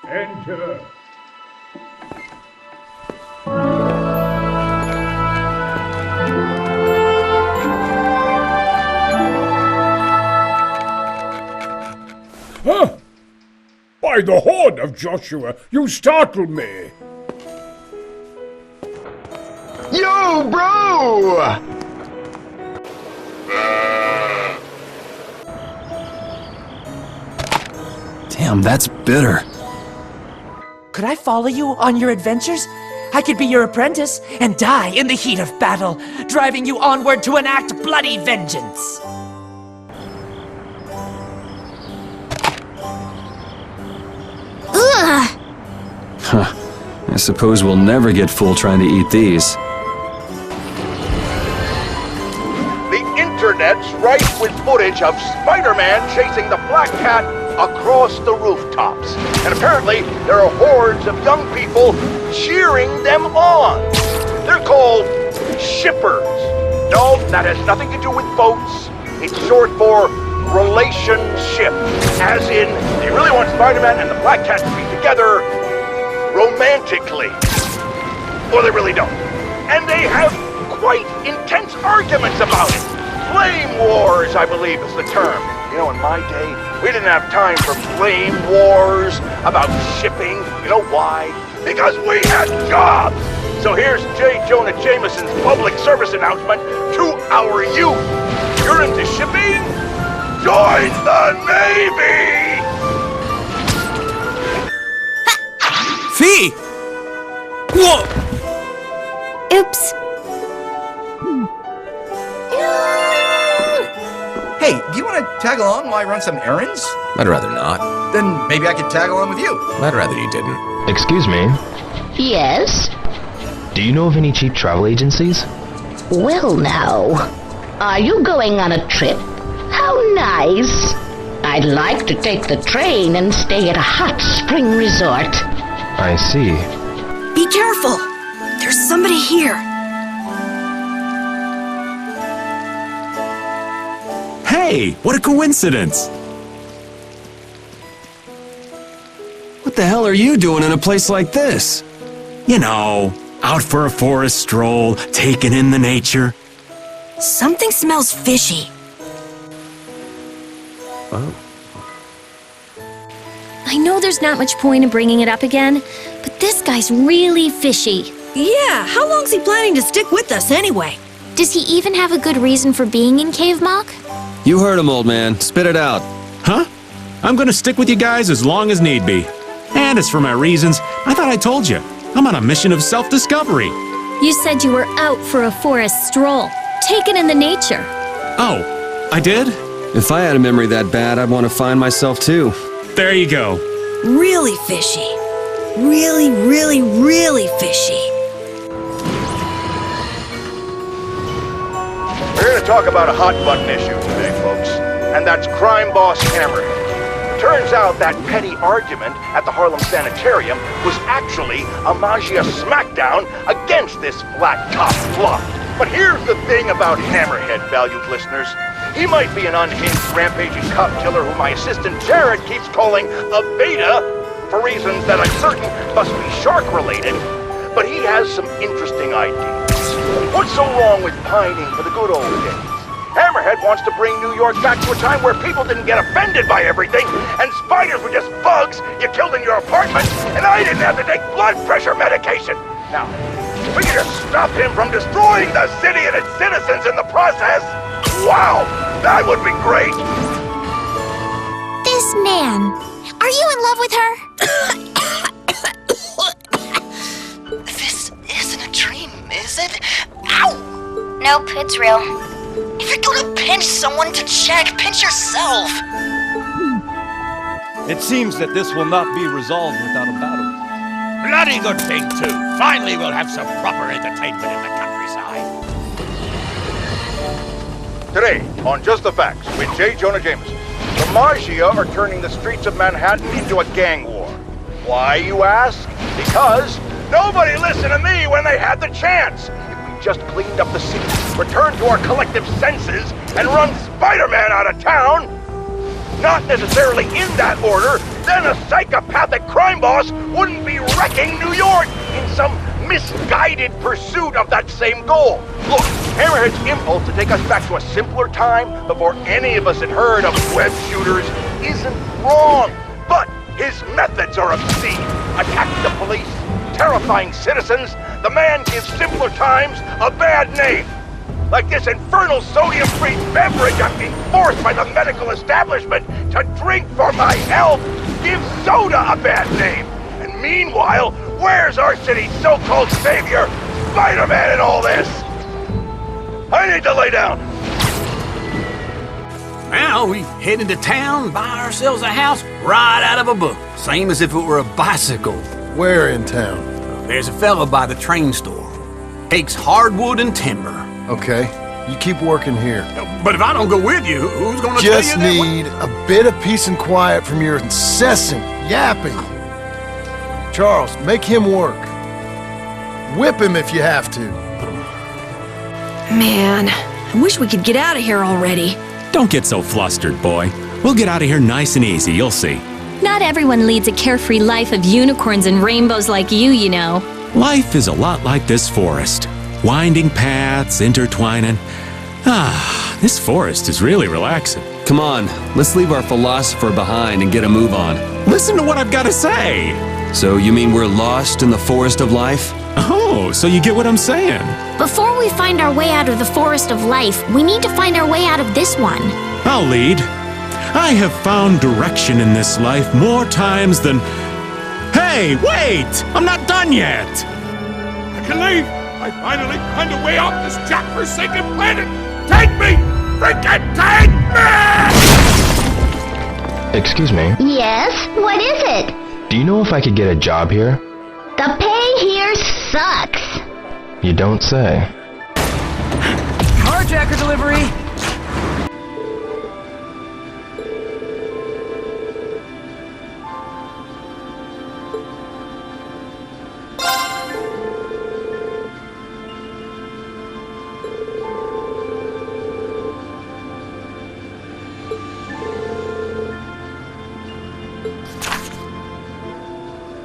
Enter. Huh? By the horn of Joshua, you startled me! Yo, bro! Damn, that's bitter. Could I follow you on your adventures? I could be your apprentice and die in the heat of battle, driving you onward to enact bloody vengeance. Ugh! Huh. I suppose we'll never get full trying to eat these. The internet's rife with footage of Spider-Man chasing the Black Cat across the rooftops. And apparently, there are hordes of young people cheering them on. They're called shippers. No, that has nothing to do with boats. It's short for relationship. As in, they really want Spider-Man and the Black Cat to be together romantically. Or they really don't. And they have quite intense arguments about it. Flame wars, I believe is the term. You know, in my day, we didn't have time for flame wars about shipping. You know why? Because we had jobs! So here's J. Jonah Jameson's public service announcement to our youth. You're into shipping? Join the Navy! Fee! Whoa! Oops. Hey, do you want to tag along while I run some errands? I'd rather not. Then maybe I could tag along with you. I'd rather you didn't. Excuse me, Yes? do you know of any cheap travel agencies? Well now, are you going on a trip? How nice! I'd like to take the train and stay at a hot spring resort. I see. Be careful! There's somebody here. Hey, what a coincidence! What the hell are you doing in a place like this? You know, out for a forest stroll, taking in the nature. Something smells fishy. Oh. I know there's not much point in bringing it up again, but this guy's really fishy. Yeah, how long's he planning to stick with us anyway? Does he even have a good reason for being in Cave Mock? You heard him, old man. Spit it out. Huh? I'm gonna stick with you guys as long as need be. And as for my reasons, I thought I told you. I'm on a mission of self-discovery. You said you were out for a forest stroll, taken in the nature. Oh, I did? If I had a memory that bad, I'd want to find myself too. There you go. Really fishy. Really, really, really fishy. We're here to talk about a hot-button issue today, folks, and that's crime boss Hammerhead. Turns out that petty argument at the Harlem Sanitarium was actually a Magia smackdown against this flat top flop. But here's the thing about Hammerhead, valued listeners. He might be an unhinged, rampaging cop killer who my assistant Jared keeps calling a beta for reasons that I'm certain must be shark-related, but he has some interesting ideas. What's so wrong with pining for the good old days? Hammerhead wants to bring New York back to a time where people didn't get offended by everything, and spiders were just bugs you killed in your apartment, and I didn't have to take blood pressure medication. Now, if we could just stop him from destroying the city and its citizens in the process, wow, that would be great. This man, are you in love with her? This isn't a dream, is it? Ow! Nope, it's real. If you're gonna pinch someone to check, pinch yourself! It seems that this will not be resolved without a battle. Bloody good thing, too. Finally, we'll have some proper entertainment in the countryside. Today, on Just the Facts, with J. Jonah Jameson, the Magia are turning the streets of Manhattan into a gang war. Why, you ask? Because nobody listened to me when they had the chance. Just cleaned up the city, returned to our collective senses, and run Spider-Man out of town, not necessarily in that order, then a psychopathic crime boss wouldn't be wrecking New York in some misguided pursuit of that same goal. Look, Hammerhead's impulse to take us back to a simpler time before any of us had heard of web shooters isn't wrong. But his methods are obscene. Attacking the police, terrifying citizens, the man gives simpler times a bad name. Like this infernal sodium-free beverage I'm being forced by the medical establishment to drink for my health gives soda a bad name. And meanwhile, where's our city's so-called savior, Spider-Man, in all this? I need to lay down. Now we head into town, buy ourselves a house right out of a book. Same as if it were a bicycle. Where in town? There's a fella by the train store. Takes hardwood and timber. Okay, you keep working here. But if I don't go with you, who's gonna Just tell you that? need a bit of peace and quiet from your incessant yapping. Charles, make him work. Whip him if you have to. Man, I wish we could get out of here already. Don't get so flustered, boy. We'll get out of here nice and easy, you'll see. Not everyone leads a carefree life of unicorns and rainbows like you know. Life is a lot like this forest. Winding paths, intertwining. This forest is really relaxing. Come on, let's leave our philosopher behind and get a move on. Listen to what I've got to say. So you mean we're lost in the forest of life? Oh, so you get what I'm saying. Before we find our way out of the forest of life, we need to find our way out of this one. I'll lead. I have found direction in this life more times than... Hey, wait! I'm not done yet! I can leave! I finally find a way off this jack-forsaken planet! Take me! Freaking take me! Excuse me. Yes? What is it? Do you know if I could get a job here? The pay here sucks. You don't say. Carjacker delivery!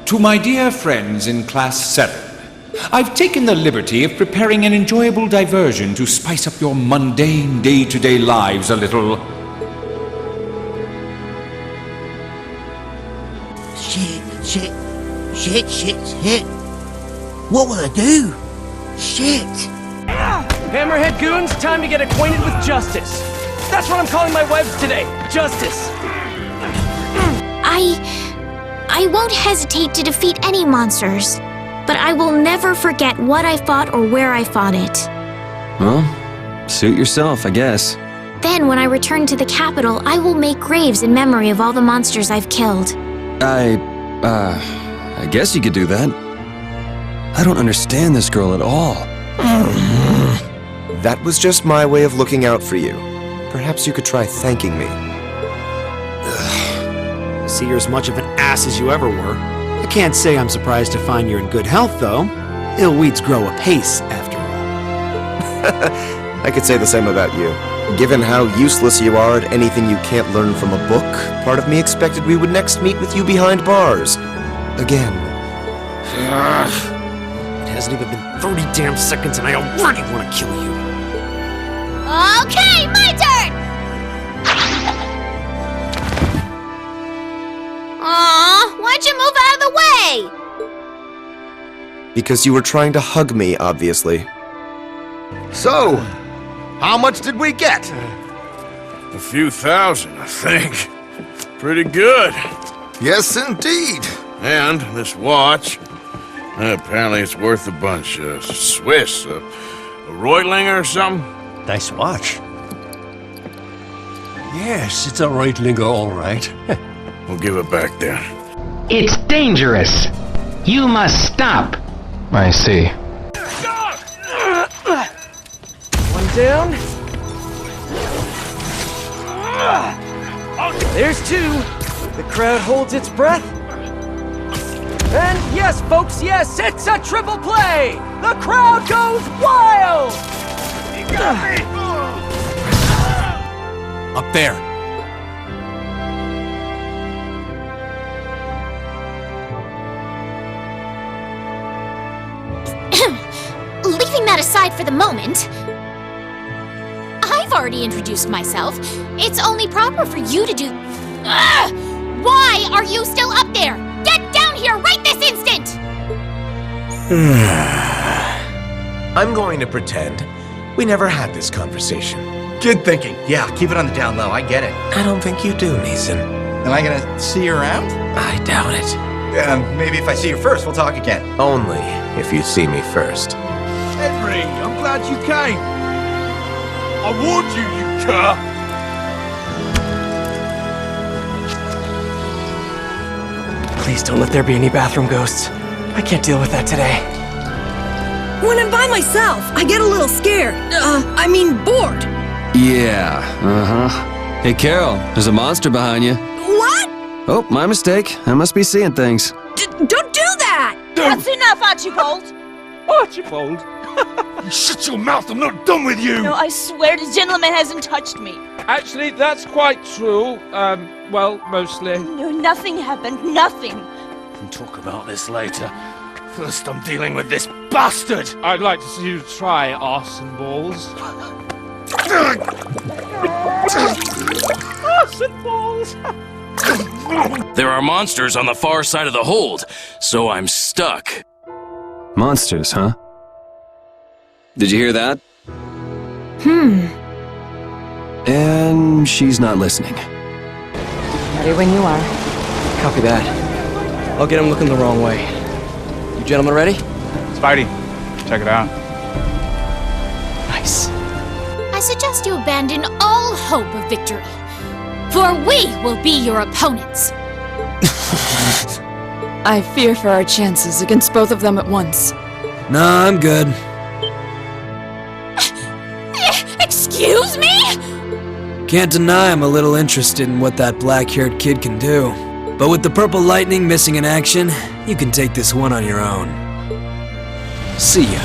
To my dear friends in Class 7, I've taken the liberty of preparing an enjoyable diversion to spice up your mundane day-to-day lives a little. Shit. What will I do? Shit. Hammerhead goons, time to get acquainted with justice. That's what I'm calling my webs today. Justice. I won't hesitate to defeat any monsters, but I will never forget what I fought or where I fought it. Well, suit yourself, I guess. Then, when I return to the capital, I will make graves in memory of all the monsters I've killed. I guess you could do that. I don't understand this girl at all. That was just my way of looking out for you. Perhaps you could try thanking me. See, you're as much of an ass as you ever were. I can't say I'm surprised to find you're in good health, though. Ill weeds grow apace, after all. I could say the same about you. Given how useless you are at anything you can't learn from a book, part of me expected we would next meet with you behind bars. Again. It hasn't even been 30 damn seconds and I already want to kill you. Okay, my turn! Aw, why'd you move out of the way? Because you were trying to hug me, obviously. So, how much did we get? A few thousand, I think. Pretty good. Yes, indeed. And this watch, apparently it's worth a bunch. Swiss, a Reutlinger or something? Nice watch. Yes, it's a Reutlinger, all right. We'll give it back then. It's dangerous. You must stop. I see. One down. There's two. The crowd holds its breath. And yes, folks, yes, it's a triple play! The crowd goes wild! Up there. that aside for the moment. I've already introduced myself. It's only proper for you to do... Ugh! Why are you still up there? Get down here right this instant! I'm going to pretend we never had this conversation. Good thinking. Yeah, keep it on the down low. I get it. I don't think you do, Neeson. Am I gonna see you around? I doubt it. Maybe if I see you first, we'll talk again. Only if you see me first. Henry, I'm glad you came. I warned you, you cur. Please don't let there be any bathroom ghosts. I can't deal with that today. When I'm by myself, I get a little scared. Bored. Yeah, Hey, Carol, there's a monster behind you. What? Oh, my mistake. I must be seeing things. Don't do that! That's enough, Archibald. Archibald? Shut your mouth, I'm not done with you! No, I swear the gentleman hasn't touched me. Actually, that's quite true. Well, mostly. No, nothing happened, nothing. We can talk about this later. First, I'm dealing with this bastard! I'd like to see you try arson balls. Arson balls! There are monsters on the far side of the hold, so I'm stuck. Monsters, huh? Did you hear that? And she's not listening. Ready when you are. Copy that. I'll get him looking the wrong way. You gentlemen ready? Spidey, check it out. Nice. I suggest you abandon all hope of victory, for we will be your opponents. I fear for our chances against both of them at once. Nah, I'm good. Excuse me? Can't deny I'm a little interested in what that black-haired kid can do. But with the purple lightning missing in action, you can take this one on your own. See ya.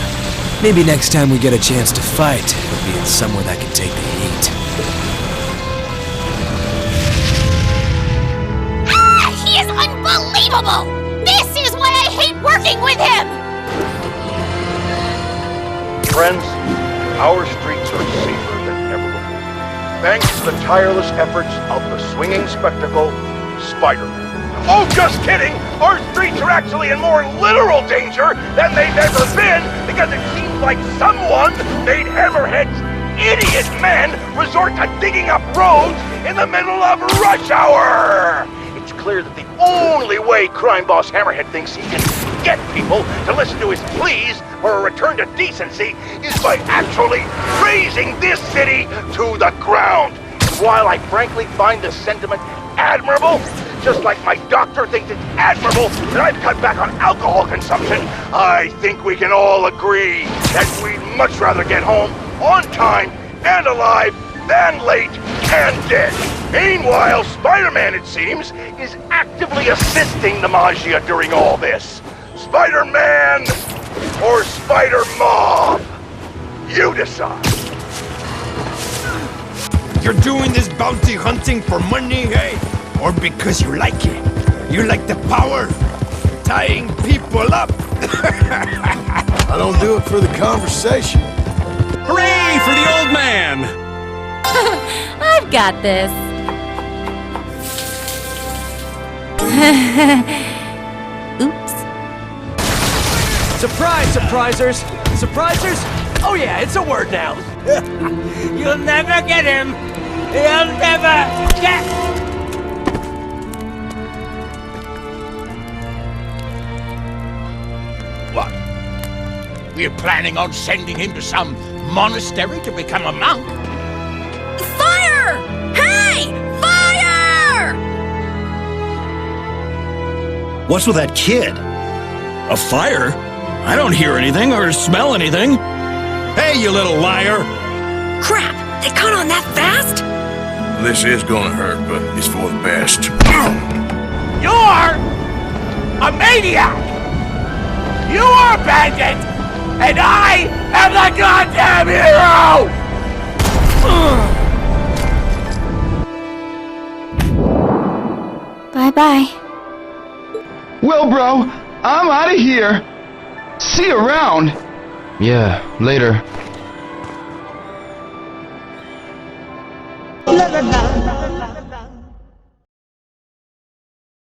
Maybe next time we get a chance to fight, it'll be in somewhere that can take the heat. He is unbelievable! This is why I hate working with him! Friends, our streets are safer than ever before, thanks to the tireless efforts of the swinging spectacle, Spider-Man. Oh, just kidding! Our streets are actually in more literal danger than they've ever been, because it seems like someone made Hammerhead's idiot men resort to digging up roads in the middle of rush hour! It's clear that the only way crime boss Hammerhead thinks he can get people to listen to his pleas for a return to decency is by actually razing this city to the ground. And while I frankly find the sentiment admirable, just like my doctor thinks it's admirable that I've cut back on alcohol consumption, I think we can all agree that we'd much rather get home on time and alive than late and dead. Meanwhile, Spider-Man, it seems, is actively assisting the Magia during all this. Spider-Man or Spider-Mob? You decide. You're doing this bounty hunting for money, hey? Or because you like it? You like the power? Tying people up? I don't do it for the conversation. Hooray for the old man! I've got this. Oops. Surprise, surprisers! Surprisers? Oh yeah, it's a word now. You'll never get him! You'll never get... What? We're planning on sending him to some monastery to become a monk? Fire! Hey! Fire! What's with that kid? A fire? I don't hear anything or smell anything. Hey, you little liar! Crap! They caught on that fast? This is gonna hurt, but it's for the best. You're a maniac! You are a bandit! And I am the goddamn hero! Bye-bye. Well, bro, I'm out of here. See you around. Yeah, later.